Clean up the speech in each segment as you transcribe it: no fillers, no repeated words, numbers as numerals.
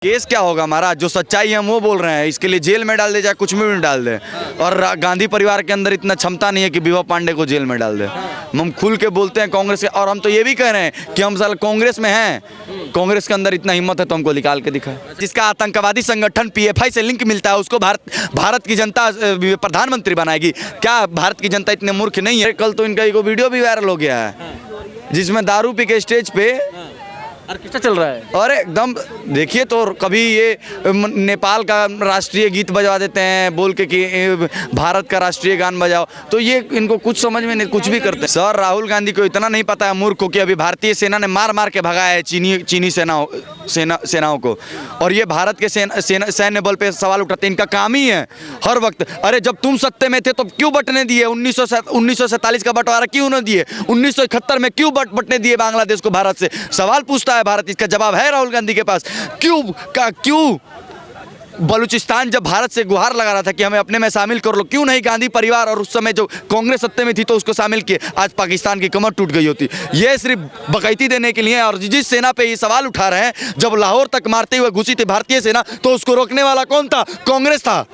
Case क्या होगा हमारा? जो सच्चाई है हम वो बोल रहे हैं। इसके लिए जेल में डाल दे, चाहे कुछ में भी डाल दे। और गांधी परिवार के अंदर इतना क्षमता नहीं है कि विभा पांडे को जेल में डाल दे। हम खुल के बोलते हैं कांग्रेस के, और हम तो ये भी कह रहे हैं कि हम साल कांग्रेस में हैं। कांग्रेस के अंदर इतना हिम्मत है तो हमको निकाल के दिखाए। जिसका आतंकवादी संगठन पीएफआई से लिंक मिलता है उसको भारत की जनता प्रधानमंत्री बनाएगी क्या? भारत की जनता इतने मूर्ख नहीं है। कल तो इनका एक वीडियो भी वायरल हो गया है जिसमें दारू पी के स्टेज पे ऑर्केस्ट्रा चल रहा है। और एकदम देखिए, तो कभी ये नेपाल का राष्ट्रीय गीत बजवा देते हैं बोल के कि भारत का राष्ट्रीय गान बजाओ, तो ये इनको कुछ समझ में नहीं, कुछ भी करते हैं। सर राहुल गांधी को इतना नहीं पता है मूर्ख को कि अभी भारतीय सेना ने मार मार के भगाया है चीनी सेनाओं को, और ये भारत के सैन्य बल पे सवाल उठाते हैं। इनका काम ही है हर वक्त, अरे जब तुम सत्ते में थे तो क्यों बटने दिए? 1947 का बंटवारा क्यों न दिए? 1971 में क्यों बटने दिए बांग्लादेश को भारत से? सवाल पूछता है भारत, इसका जवाब है राहुल गांधी के पास। क्यों बलूचिस्तान जब भारत से गुहार लगा रहा था कि हमें अपने में शामिल कर लो, क्यों नहीं गांधी परिवार और उस समय जो कांग्रेस सत्ते में थी तो उसको शामिल किए? आज पाकिस्तान की कमर टूट गई होती। ये सिर्फ बकैती देने के लिए। और जिस सेना पे ये सवाल उठा रहे हैं, जब लाहौर तक मारते हुए घुसी थी भारतीय सेना तो उसको रोकने वाला कौन था? कांग्रेस था।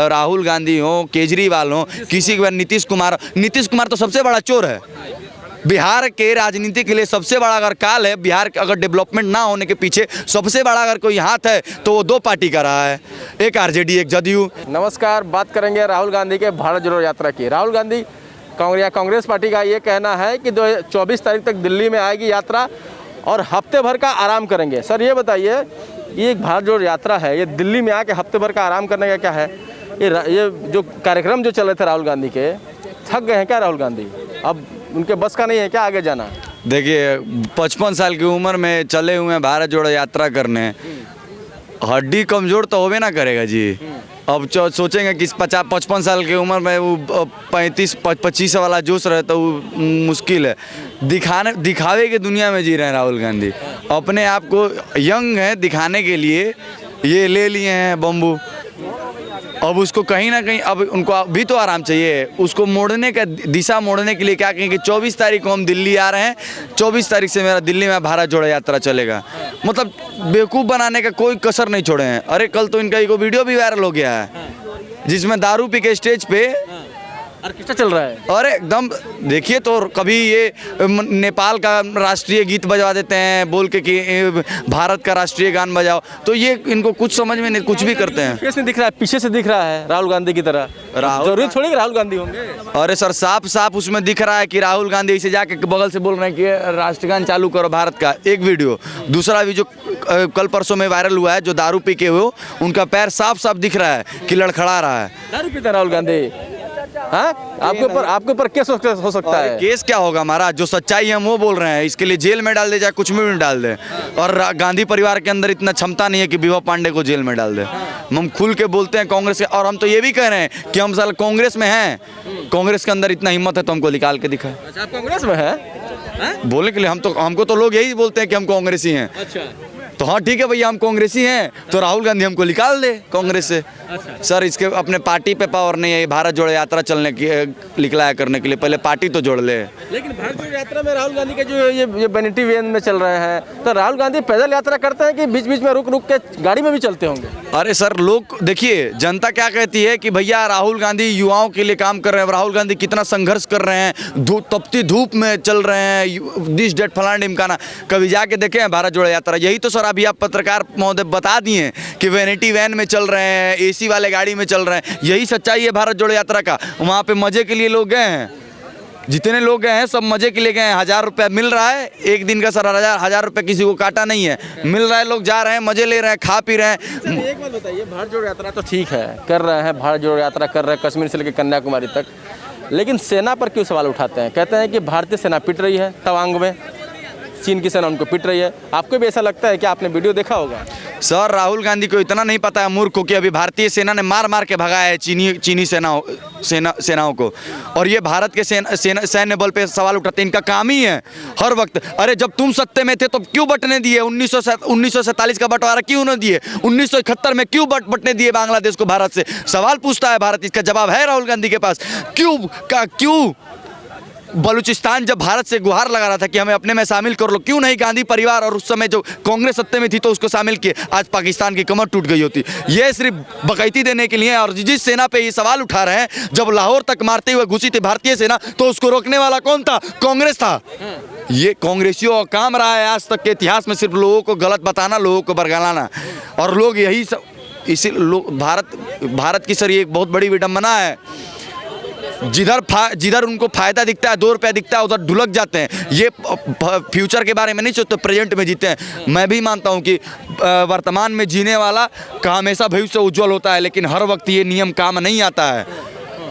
राहुल गांधी हो, केजरीवाल हो, किसी के बाद नीतीश कुमार तो सबसे बड़ा चोर है। बिहार के राजनीति के लिए सबसे बड़ा अगर काल है, बिहार के अगर डेवलपमेंट ना होने के पीछे सबसे बड़ा अगर कोई हाथ है तो वो दो पार्टी का रहा है, एक आरजेडी एक जदयू। नमस्कार, बात करेंगे राहुल गांधी के भारत जोड़ो यात्रा की। राहुल गांधी कांग्रेस पार्टी का ये कहना है कि 24 तारीख तक दिल्ली में आएगी यात्रा और हफ्ते भर का आराम करेंगे। सर ये बताइए, ये एक भारत जोड़ो यात्रा है, ये दिल्ली में आके हफ्ते भर का आराम करने का क्या है? ये जो कार्यक्रम जो चल रहे थे राहुल गांधी के, थक गए हैं क्या राहुल गांधी? अब उनके बस का नहीं है क्या आगे जाना? देखिए 55 साल की उम्र में चले हुए हैं भारत जोड़ो यात्रा करने, हड्डी कमजोर तो होवे ना करेगा जी। अब सोचेंगे कि 55 साल की उम्र में वो 25 वाला जोश रहे तो वो मुश्किल है। दिखावे की दुनिया में जी रहे हैं राहुल गांधी। अपने आप को यंग है दिखाने के लिए ये ले लिए हैं बम्बू। अब उसको कहीं ना कहीं अब उनको भी तो आराम चाहिए। उसको मोड़ने का दिशा मोड़ने के लिए क्या कहेंगे? 24 तारीख को हम दिल्ली आ रहे हैं, 24 तारीख से मेरा दिल्ली में भारत जोड़ो यात्रा चलेगा। मतलब बेवकूफ़ बनाने का कोई कसर नहीं छोड़े हैं। अरे कल तो इनका एक वीडियो भी वायरल हो गया है जिसमें दारू पी के स्टेज पे ऑर्केस्ट्रा चल रहा है। और एकदम देखिए, तो कभी ये नेपाल का राष्ट्रीय गीत बजवा देते हैं बोल के कि भारत का राष्ट्रीय गान बजाओ, तो ये इनको कुछ समझ में नहीं, कुछ भी करते हैं। कैसे दिख रहा है? पीछे से दिख रहा है राहुल गांधी की तरह। जरूरी थोड़ी कि राहुल गांधी होंगे। अरे सर साफ उसमें दिख रहा है कि राहुल गांधी इसे जाके बगल से बोल रहे हैं कि राष्ट्रगान चालू करो भारत का, एक वीडियो। दूसरा भी जो कल परसों में वायरल हुआ है जो दारू पी के हुए, उनका पैर साफ दिख रहा है कि लड़खड़ा रहा है। दारू पीता राहुल गांधी? हाँ, आपके ऊपर केस हो सकता है। केस क्या होगा हमारा? जो सच्चाई है हम वो बोल रहे हैं। इसके लिए जेल में डाल दे, चाहे कुछ में भी डाल दे। और गांधी परिवार के अंदर इतना क्षमता नहीं है कि विभा पांडे को जेल में डाल दे। हम खुल के बोलते हैं कांग्रेस के, और हम तो ये भी कह रहे हैं कि हम साल कांग्रेस में हैं। कांग्रेस के अंदर इतना हिम्मत है तो हमको निकाल के दिखाए। अच्छा, आप कांग्रेस में हैं? बोलने के लिए हमको तो लोग यही बोलते हैं कि हम कांग्रेसी हैं। अच्छा, तो हाँ ठीक है भैया, हम कांग्रेसी हैं तो राहुल गांधी हमको निकाल दे कांग्रेस से। अच्छा। सर इसके अपने पार्टी पे पावर नहीं है भारत जोड़ो यात्रा चलने की लिखलाया करने के लिए, पहले पार्टी तो जोड़ ले। लेकिन भारत जोड़ो यात्रा में राहुल गांधी के जो ये वैनिटी वैन में चल रहे हैं, तो राहुल गांधी पैदल यात्रा करते हैं कि बीच बीच में रुक के गाड़ी में भी चलते होंगे? अरे सर लोग देखिए, जनता क्या कहती है कि भैया राहुल गांधी युवाओं के लिए काम कर रहे हैं, राहुल गांधी कितना संघर्ष कर रहे हैं, तपती धूप में चल रहे हैं, दिस डेट फलाना ढिमकाना। कभी जाके देखे हैं भारत जोड़ो यात्रा? यही तो सर अभी आप पत्रकार महोदय बता दिए कि वैनिटी वैन में चल रहे हैं, एसी वाले गाड़ी में चल रहे हैं। यही सच्चाई है भारत जोड़ो यात्रा का। वहाँ पे मजे के लिए लोग गए हैं, जितने लोग गए हैं सब मजे के लिए गए हैं। 1000 रुपया मिल रहा है एक दिन का सर, 1000 रुपया किसी को काटा नहीं है, मिल रहा है। लोग जा रहे हैं, मजे ले रहे हैं, खा पी रहे हैं। एक बात बताइए, भारत जोड़ो यात्रा तो ठीक है कर रहे हैं, भारत जोड़ो यात्रा कर रहे हैं कश्मीर से लेकर कन्याकुमारी तक, लेकिन सेना पर क्यों सवाल उठाते हैं? कहते हैं कि भारतीय सेना पिट रही है तवांग में, चीन की सेना उनको पिट रही है। आपको भी ऐसा लगता है कि आपने वीडियो देखा होगा? सर राहुल गांधी को इतना नहीं पता है मूर्ख को कि अभी भारतीय सेना ने मार मार के भगाया है चीनी सेनाओं को, और ये भारत के सैन्य बल पे सवाल उठाते हैं। इनका काम ही है हर वक्त, अरे जब तुम सत्ते में थे तो क्यों बटने दिए? 1947 का बंटवारा क्यों न दिए? 1971 में क्यों बटने दिए बांग्लादेश को भारत से? सवाल पूछता है भारत, इसका जवाब है राहुल गांधी के पास। क्यों बलूचिस्तान जब भारत से गुहार लगा रहा था कि हमें अपने में शामिल कर लो, क्यों नहीं गांधी परिवार और उस समय जो कांग्रेस सत्ते में थी तो उसको शामिल किए, आज पाकिस्तान की कमर टूट गई होती। ये सिर्फ बकैती देने के लिए। और जिस सेना पे ये सवाल उठा रहे हैं, जब लाहौर तक मारते हुए घुसी थी भारतीय सेना तो उसको रोकने वाला कौन था? कांग्रेस था। ये कांग्रेसियों का काम रहा है आज तक के इतिहास में, सिर्फ लोगों को गलत बताना, लोगों को बरगलाना। और लोग यही सब इसी लोग भारत की सर ये एक बहुत बड़ी विडंबना है। जिधर उनको फायदा दिखता है, 2 रुपया दिखता है, उधर ढुलक जाते हैं। ये फ्यूचर के बारे में नहीं सोचते, प्रेजेंट में जीते हैं। मैं भी मानता हूँ कि वर्तमान में जीने वाला का हमेशा भविष्य उज्जवल होता है, लेकिन हर वक्त ये नियम काम नहीं आता है।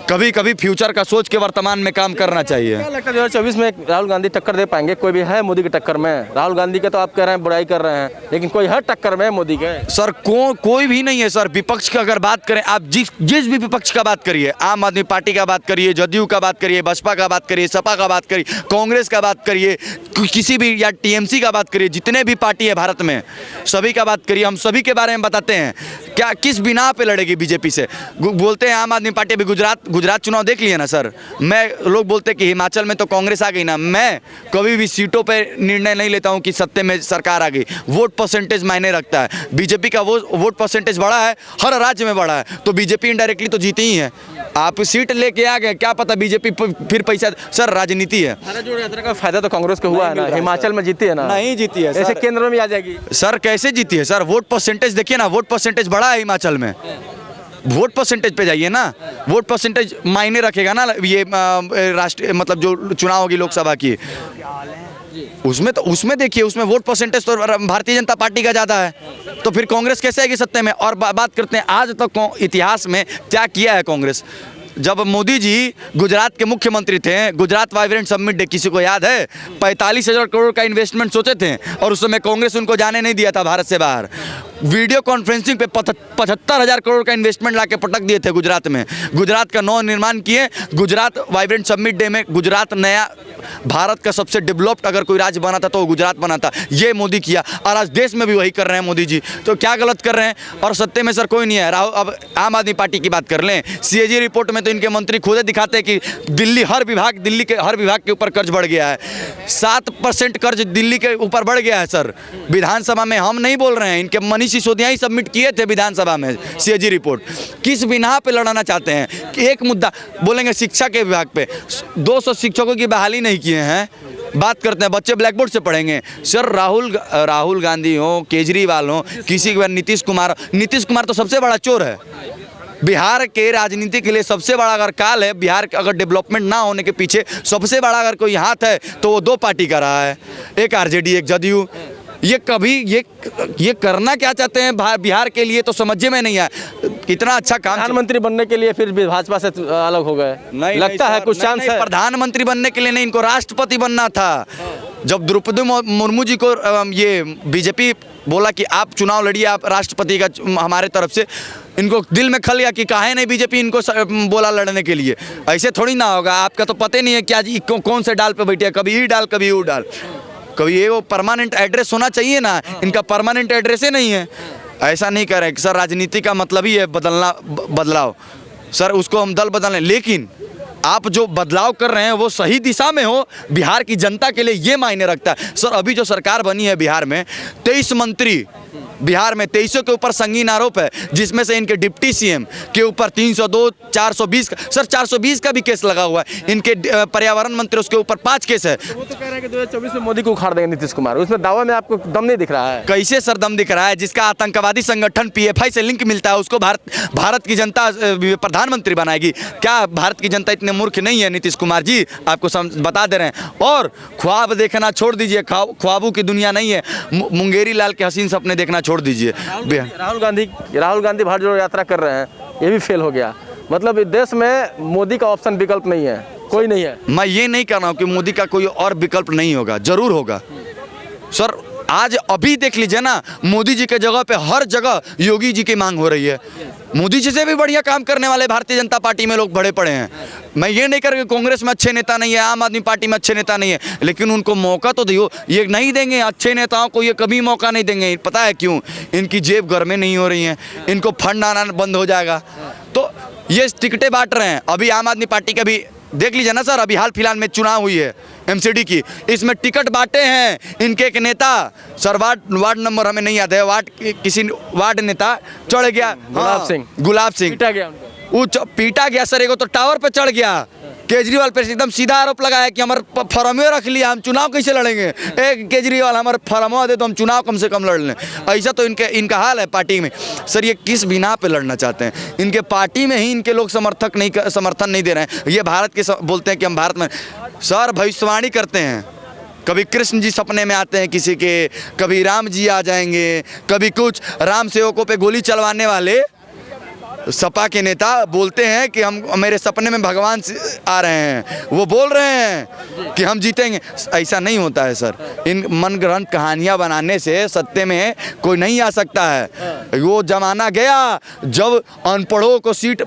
कभी कभी फ्यूचर का सोच के वर्तमान में काम करना चाहिए। क्या लगता है 2024 में राहुल गांधी टक्कर दे पाएंगे? कोई भी है मोदी की टक्कर में? राहुल गांधी के तो आप कह रहे हैं बुराई कर रहे हैं, लेकिन कोई है टक्कर में मोदी के? सर कोई भी नहीं है सर। विपक्ष की अगर बात करें, आप जिस भी विपक्ष का बात करिए, आम आदमी पार्टी का बात करिए, जदयू का बात करिए, बसपा का बात करिए, सपा का बात करिए, कांग्रेस का बात करिए, किसी भी या टीएमसी का बात करिए, जितने भी पार्टी है भारत में सभी का बात करिए, हम सभी के बारे में बताते हैं। क्या किस बिना पे लड़ेगी बीजेपी से? बोलते हैं आम आदमी पार्टी अभी गुजरात चुनाव देख लिया ना सर। लोग बोलते हैं कि हिमाचल में तो कांग्रेस आ गई ना। मैं कभी भी सीटों पे निर्णय नहीं लेता हूं कि सत्ते में सरकार आ गई। वोट परसेंटेज मायने रखता है। बीजेपी का वो वोट परसेंटेज बढ़ा है, हर राज्य में बढ़ा है, तो बीजेपी इनडायरेक्टली तो जीती ही है। आप सीट लेके आ गए, क्या पता बीजेपी फिर पैसा। सर राजनीति है। भारत जोड़ो यात्रा का फायदा तो कांग्रेस को हुआ है ना, हिमाचल में जीती है ना? नहीं जीती है। ऐसे केंद्र में आ जाएगी सर। कैसे जीती है सर? वोट परसेंटेज देखिए ना, वोट परसेंटेज बढ़ा है हिमाचल में। वोट परसेंटेज पे जाइए ना, वोट परसेंटेज मायने रखेगा ना। ये राष्ट्रीय मतलब जो चुनाव होगी लोकसभा की, उसमें देखिए, उसमें वोट परसेंटेज तो भारतीय जनता पार्टी का ज़्यादा है, तो फिर कांग्रेस कैसे आएगी सत्ते में? और बात करते हैं आज तक इतिहास में क्या किया है कांग्रेस। जब मोदी जी गुजरात के मुख्यमंत्री थे, गुजरात वाइब्रेंट समिट डे किसी को याद है? 45,000 करोड़ का इन्वेस्टमेंट सोचे थे और उस समय कांग्रेस उनको जाने नहीं दिया था भारत से बाहर। वीडियो कॉन्फ्रेंसिंग पे 75,000 करोड़ का इन्वेस्टमेंट लाके पटक दिए थे गुजरात में। गुजरात का नव निर्माण किए। गुजरात वाइब्रेंट समिट डे में गुजरात नया भारत का सबसे डेवलप्ड अगर कोई राज्य बना था तो वो गुजरात बना था। ये मोदी किया और आज देश में भी वही कर रहे हैं मोदी जी। तो क्या गलत कर रहे हैं? और सत्ते में सर कोई नहीं है। अब आम आदमी पार्टी की बात कर लें, सीएजी रिपोर्ट में तो इनके मंत्री खुद दिखाते हैं कि दिल्ली के हर विभाग के ऊपर कर्ज बढ़ गया है। 7% कर्ज दिल्ली के ऊपर बढ़ गया है सर। विधानसभा में हम नहीं बोल रहे हैं, इनके मनीष सिसोदिया ही सबमिट किए थे विधानसभा में सीएजी रिपोर्ट। किस बिना पे लड़ाना चाहते हैं? एक मुद्दा बोलेंगे शिक्षा के विभाग पे 200 शिक्षकों की बहाली नहीं किए हैं। बात करते हैं बच्चे ब्लैक बोर्ड से पढ़ेंगे। सर राहुल गांधी हो, केजरीवाल हो, किसी के बाद नीतीश कुमार तो सबसे बड़ा चोर है। बिहार के राजनीति के लिए सबसे बड़ा अगर काल है, बिहार के अगर डेवलपमेंट ना होने के पीछे सबसे बड़ा अगर कोई हाथ है तो वो 2 पार्टी का रहा है, एक आरजेडी एक जदयू। ये करना क्या चाहते हैं बिहार के लिए तो समझ में नहीं आया। इतना अच्छा काम प्रधानमंत्री बनने के लिए फिर भाजपा से अलग हो गए, नहीं लगता है कुछ चांस है? प्रधानमंत्री बनने के लिए नहीं, इनको राष्ट्रपति बनना था। जब द्रौपदी मुर्मू जी को ये बीजेपी बोला कि आप चुनाव लड़िए, आप राष्ट्रपति का हमारे तरफ से, इनको दिल में खल गया कि काहे नहीं बीजेपी इनको बोला लड़ने के लिए। ऐसे थोड़ी ना होगा। आपका तो पता नहीं है क्या जी कौन से डाल पे बैठे हैं, कभी ई डाल कभी ऊ डाल। कभी ये वो परमानेंट एड्रेस होना चाहिए ना, इनका परमानेंट एड्रेस ही नहीं है। ऐसा नहीं कर रहे सर। राजनीति का मतलब ही है बदलाव सर। उसको हम दल बदलें, लेकिन आप जो बदलाव कर रहे हैं वो सही दिशा में हो, बिहार की जनता के लिए ये मायने रखता है सर। अभी जो सरकार बनी है बिहार में 23 मंत्री, बिहार में 23 के ऊपर संगीन आरोप है, जिसमें से इनके डिप्टी सीएम के ऊपर 302 420 सर 420 का भी केस लगा हुआ है। इनके पर्यावरण मंत्री उसके ऊपर 5 केस है। वो तो कह रहे हैं कि 2024 में मोदी को उखाड़ देंगे नीतीश कुमार। उसमें दावा में आपको दम नहीं दिख रहा है? कैसे सर दम दिख रहा है? जिसका आतंकवादी संगठन पीएफआई से लिंक मिलता है उसको भारत की जनता प्रधानमंत्री बनाएगी क्या? भारत की जनता इतने मूर्ख नहीं है नीतीश कुमार जी, आपको बता दे रहे हैं। और ख्वाब देखना छोड़ दीजिए, ख्वाबों की दुनिया नहीं है। मुंगेरी लाल के हसीन सपने देखना छोड़ दीजिए। राहुल गांधी भारत जोड़ो यात्रा कर रहे हैं, ये भी फेल हो गया। मतलब इस देश में मोदी का ऑप्शन विकल्प नहीं है, कोई नहीं है। मैं ये नहीं कह रहा हूँ कि मोदी का कोई और विकल्प नहीं होगा, जरूर होगा सर। आज अभी देख लीजिए ना, मोदी जी के जगह पे हर जगह योगी जी की मांग हो रही है। मोदी जी से भी बढ़िया काम करने वाले भारतीय जनता पार्टी में लोग बड़े पड़े हैं। मैं ये नहीं कर रहा कि कांग्रेस में अच्छे नेता नहीं है, आम आदमी पार्टी में अच्छे नेता नहीं है, लेकिन उनको मौका तो दियो। ये नहीं देंगे अच्छे नेताओं को, ये कभी मौका नहीं देंगे। पता है क्यों? इनकी जेब घर में नहीं हो रही है, इनको फंड आना बंद हो जाएगा तो ये टिकटें बांट रहे हैं। अभी आम आदमी पार्टी का भी देख लीजिए ना सर, अभी हाल फिलहाल में चुनाव हुई है एमसीडी की, इसमें टिकट बांटे हैं इनके एक नेता सर, वार्ड नंबर हमें नहीं याद है, किसी वार्ड नेता चढ़ गया, गुलाब सिंह पीटा गया उनको। वो पीटा गया सर, एगो तो टावर पे चढ़ गया। केजरीवाल पे एकदम सीधा आरोप लगाया कि हमारे फॉर्मे रख लिया, हम चुनाव कैसे लड़ेंगे, एक केजरीवाल हमारे फॉर्मा दे तो हम चुनाव कम से कम लड़ लें। ऐसा तो इनका हाल है पार्टी में। सर ये किस बिना पे लड़ना चाहते हैं? इनके पार्टी में ही इनके लोग समर्थन नहीं दे रहे हैं। ये भारत के बोलते हैं कि हम भारत में, सर भविष्यवाणी करते हैं, कभी कृष्ण जी सपने में आते हैं किसी के, कभी राम जी आ जाएंगे, कभी कुछ राम सेवकों पे गोली चलवाने वाले सपा के नेता बोलते हैं कि हम मेरे सपने में भगवान आ रहे हैं, वो बोल रहे हैं कि हम जीतेंगे। ऐसा नहीं होता है सर, इन मनगढ़ंत कहानियां बनाने से सत्य में कोई नहीं आ सकता है। वो जमाना गया जब अनपढ़ों को सीट,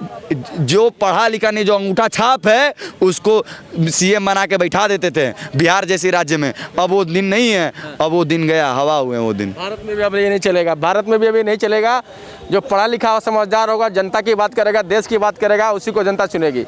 जो पढ़ा लिखा नहीं, जो अंगूठा छाप है उसको सीएम बना के बैठा देते थे बिहार जैसे राज्य में। अब वो दिन नहीं है, अब वो दिन गया, हवा हुए वो दिन। भारत में भी अब ये नहीं चलेगा, भारत में भी अभी नहीं चलेगा। जो पढ़ा लिखा और समझदार होगा, जनता की बात करेगा, देश की बात करेगा, उसी को जनता चुनेगी।